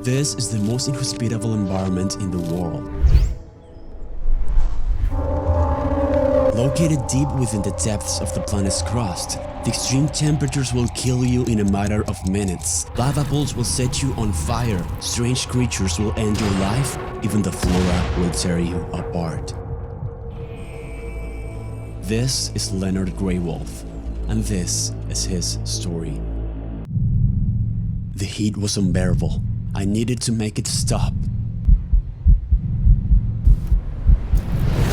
This is the most inhospitable environment in the world. Located deep within the depths of the planet's crust, the extreme temperatures will kill you in a matter of minutes. Lava pools will set you on fire, strange creatures will end your life, even the flora will tear you apart. This is Leonard Greywolf, and this is his story. The heat was unbearable. I needed to make it stop.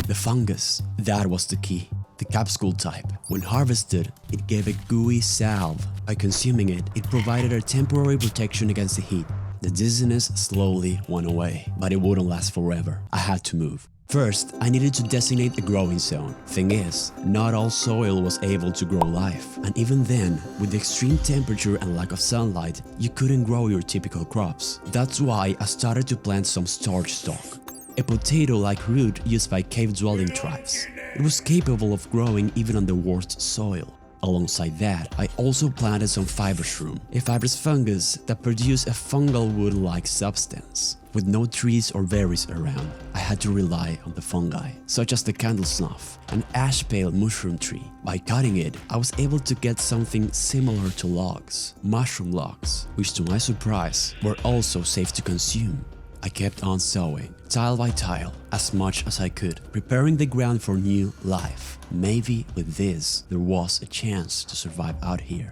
The fungus, that was the key. The capsule type. When harvested, it gave a gooey salve. By consuming it, it provided a temporary protection against the heat. The dizziness slowly went away, but it wouldn't last forever. I had to move. First, I needed to designate a growing zone. Thing is, not all soil was able to grow life, and even then, with the extreme temperature and lack of sunlight, you couldn't grow your typical crops. That's why I started to plant some starch stalk, a potato-like root used by cave-dwelling tribes. It was capable of growing even on the worst soil. Alongside that, I also planted some fiber shroom, a fibrous fungus that produced a fungal wood-like substance. With no trees or berries around, I had to rely on the fungi, such as the candle snuff, an ash pale mushroom tree. By cutting it, I was able to get something similar to logs, mushroom logs, which to my surprise were also safe to consume. I kept on sowing, tile by tile, as much as I could, preparing the ground for new life. Maybe with this, there was a chance to survive out here.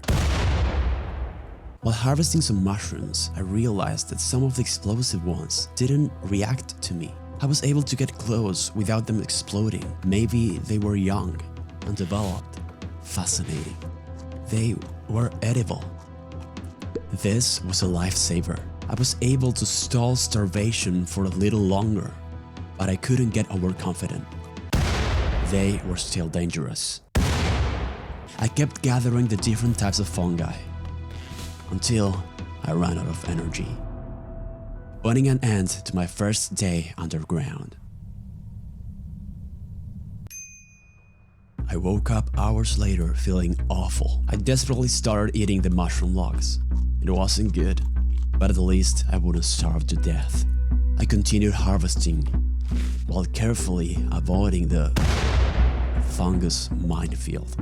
While harvesting some mushrooms, I realized that some of the explosive ones didn't react to me. I was able to get close without them exploding. Maybe they were young, undeveloped. Fascinating. They were edible. This was a lifesaver. I was able to stall starvation for a little longer, but I couldn't get overconfident. They were still dangerous. I kept gathering the different types of fungi until I ran out of energy, putting an end to my first day underground. I woke up hours later feeling awful. I desperately started eating the mushroom logs. It wasn't good, but at least I wouldn't starve to death. I continued harvesting while carefully avoiding the fungus minefield.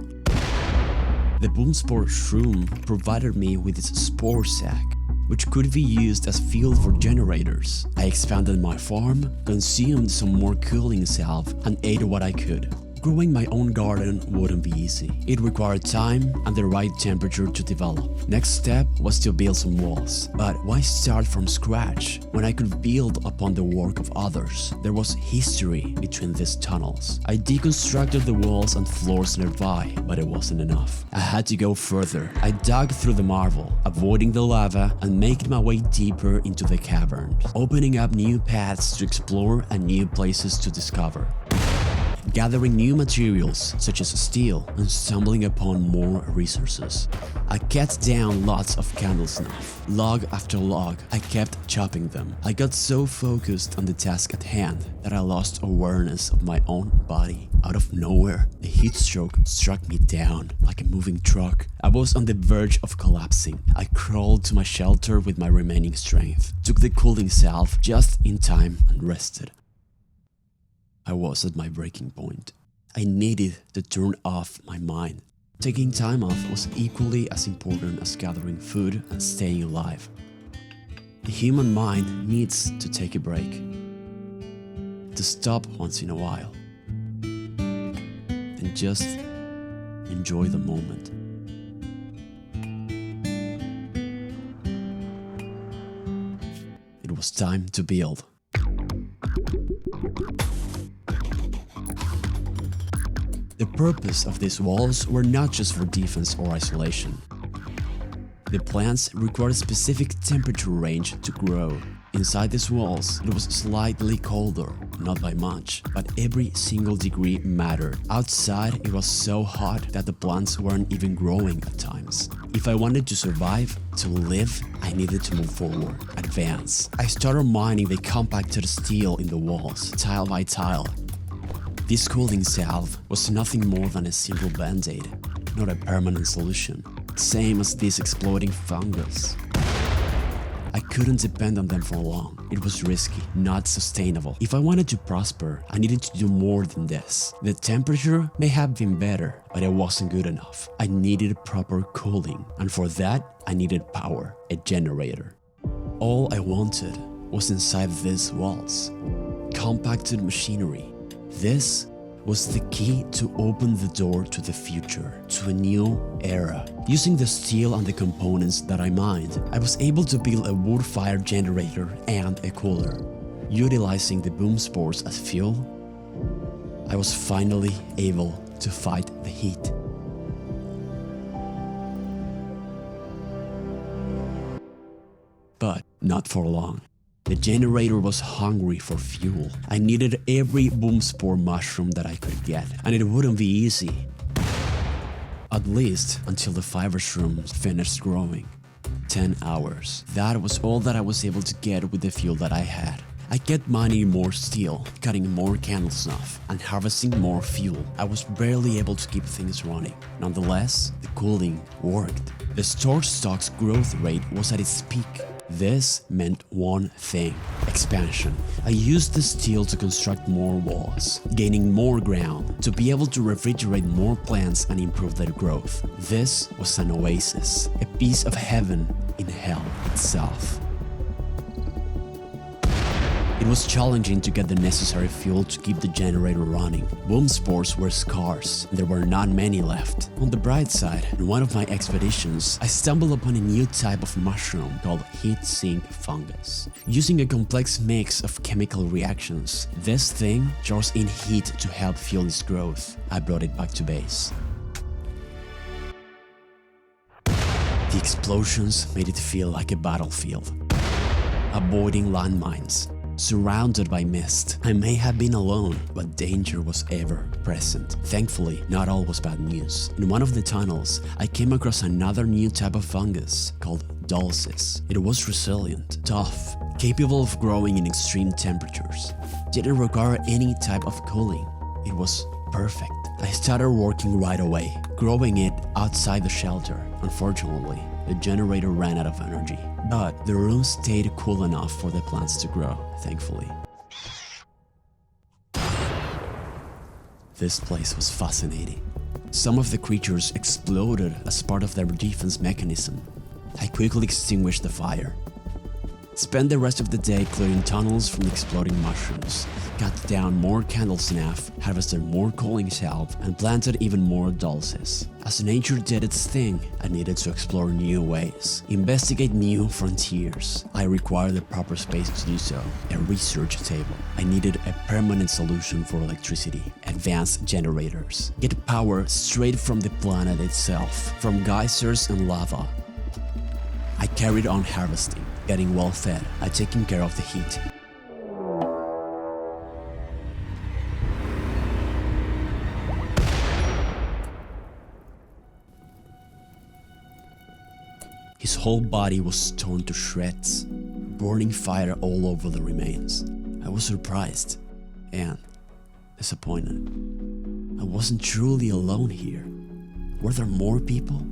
The boomspore shroom provided me with its spore sac, which could be used as fuel for generators. I expanded my farm, consumed some more cooling salve, and ate what I could. Growing my own garden wouldn't be easy. It required time and the right temperature to develop. Next step was to build some walls. But why start from scratch when I could build upon the work of others? There was history between these tunnels. I deconstructed the walls and floors nearby, but it wasn't enough. I had to go further. I dug through the marble, avoiding the lava and making my way deeper into the caverns, opening up new paths to explore and new places to discover. Gathering new materials such as steel and stumbling upon more resources. I cut down lots of candle snuff. Log after log, I kept chopping them. I got so focused on the task at hand that I lost awareness of my own body. Out of nowhere, a heat stroke struck me down like a moving truck. I was on the verge of collapsing. I crawled to my shelter with my remaining strength, took the cooling salve just in time and rested. I was at my breaking point. I needed to turn off my mind. Taking time off was equally as important as gathering food and staying alive. The human mind needs to take a break, to stop once in a while, and just enjoy the moment. It was time to build. The purpose of these walls were not just for defense or isolation. The plants required a specific temperature range to grow. Inside these walls, it was slightly colder, not by much, but every single degree mattered. Outside, it was so hot that the plants weren't even growing at times. If I wanted to survive, to live, I needed to move forward, advance. I started mining the compacted steel in the walls, tile by tile. This cooling salve was nothing more than a simple band-aid, not a permanent solution. Same as this exploding fungus. I couldn't depend on them for long. It was risky, not sustainable. If I wanted to prosper, I needed to do more than this. The temperature may have been better, but it wasn't good enough. I needed proper cooling, and for that, I needed power, a generator. All I wanted was inside these walls. Compacted machinery. This was the key to open the door to the future, to a new era. Using the steel and the components that I mined, I was able to build a wood-fired generator and a cooler. Utilizing the boom spores as fuel, I was finally able to fight the heat. But not for long. The generator was hungry for fuel. I needed every boom spore mushroom that I could get, and it wouldn't be easy. At least until the 5 mushrooms finished growing. 10 hours. That was all that I was able to get with the fuel that I had. I kept mining more steel, cutting more candle snuff, and harvesting more fuel. I was barely able to keep things running. Nonetheless, the cooling worked. The storage stock's growth rate was at its peak. This meant one thing: expansion. I used the steel to construct more walls, gaining more ground, to be able to refrigerate more plants and improve their growth. This was an oasis, a piece of heaven in hell itself. It was challenging to get the necessary fuel to keep the generator running. Boom spores were scarce, and there were not many left. On the bright side, in one of my expeditions, I stumbled upon a new type of mushroom called heat sink fungus. Using a complex mix of chemical reactions, this thing draws in heat to help fuel its growth. I brought it back to base. The explosions made it feel like a battlefield. Avoiding landmines. Surrounded by mist, I may have been alone, but danger was ever present. Thankfully, not all was bad news. In one of the tunnels, I came across another new type of fungus called dulcis. It was resilient, tough, capable of growing in extreme temperatures. Didn't require any type of cooling. It was perfect. I started working right away, growing it outside the shelter. Unfortunately, the generator ran out of energy, but the room stayed cool enough for the plants to grow, thankfully. This place was fascinating. Some of the creatures exploded as part of their defense mechanism. I quickly extinguished the fire. Spent the rest of the day clearing tunnels from exploding mushrooms, cut down more candle snuff, harvested more cooling salve, and planted even more dulcis. As nature did its thing, I needed to explore new ways, investigate new frontiers. I required the proper space to do so, a research table. I needed a permanent solution for electricity, advanced generators, get power straight from the planet itself, from geysers and lava. I carried on harvesting, getting well fed, and taking care of the heat. His whole body was torn to shreds, burning fire all over the remains. I was surprised and disappointed. I wasn't truly alone here. Were there more people?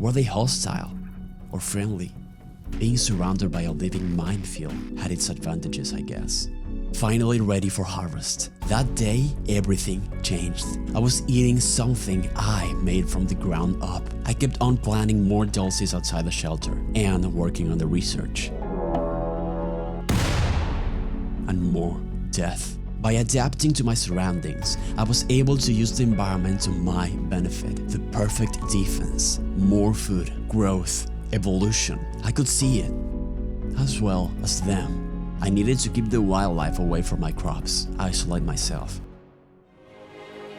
Were they hostile or friendly? Being surrounded by a living minefield had its advantages, I guess. Finally ready for harvest. That day, everything changed. I was eating something I made from the ground up. I kept on planting more dulcis outside the shelter and working on the research. And more death. By adapting to my surroundings, I was able to use the environment to my benefit. The perfect defense, more food, growth, evolution. I could see it, as well as them. I needed to keep the wildlife away from my crops, isolate myself.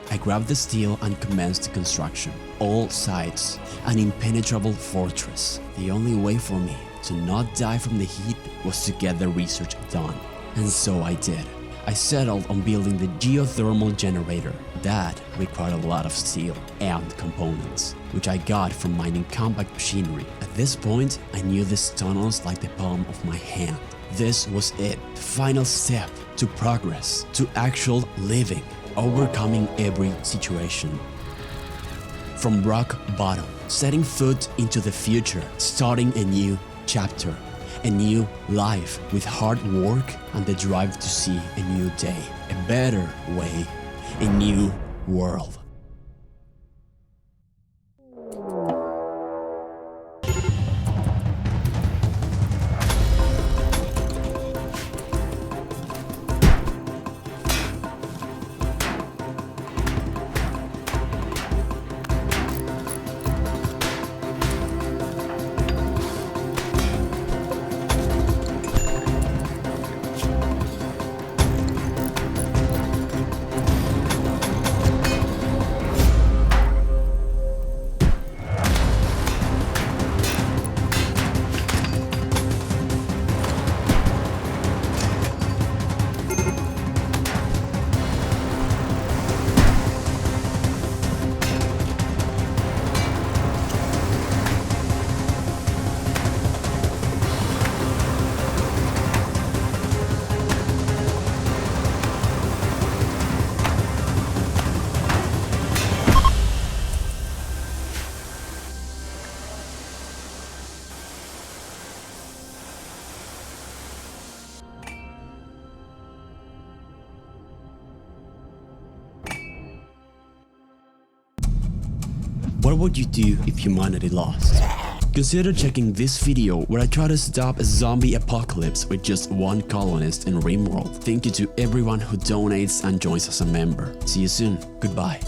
I grabbed the steel and commenced construction. All sides, an impenetrable fortress. The only way for me to not die from the heat was to get the research done. And so I did. I settled on building the geothermal generator. That required a lot of steel and components, which I got from mining compact machinery. At this point, I knew these tunnels like the palm of my hand. This was it, the final step to progress, to actual living, overcoming every situation. From rock bottom, setting foot into the future, starting a new chapter. a new life with hard work and the drive to see a new day, a better way, a new world. What would you do if humanity lost? Consider checking this video where I try to stop a zombie apocalypse with just one colonist in Rimworld. Thank you to everyone who donates and joins as a member. See you soon. Goodbye.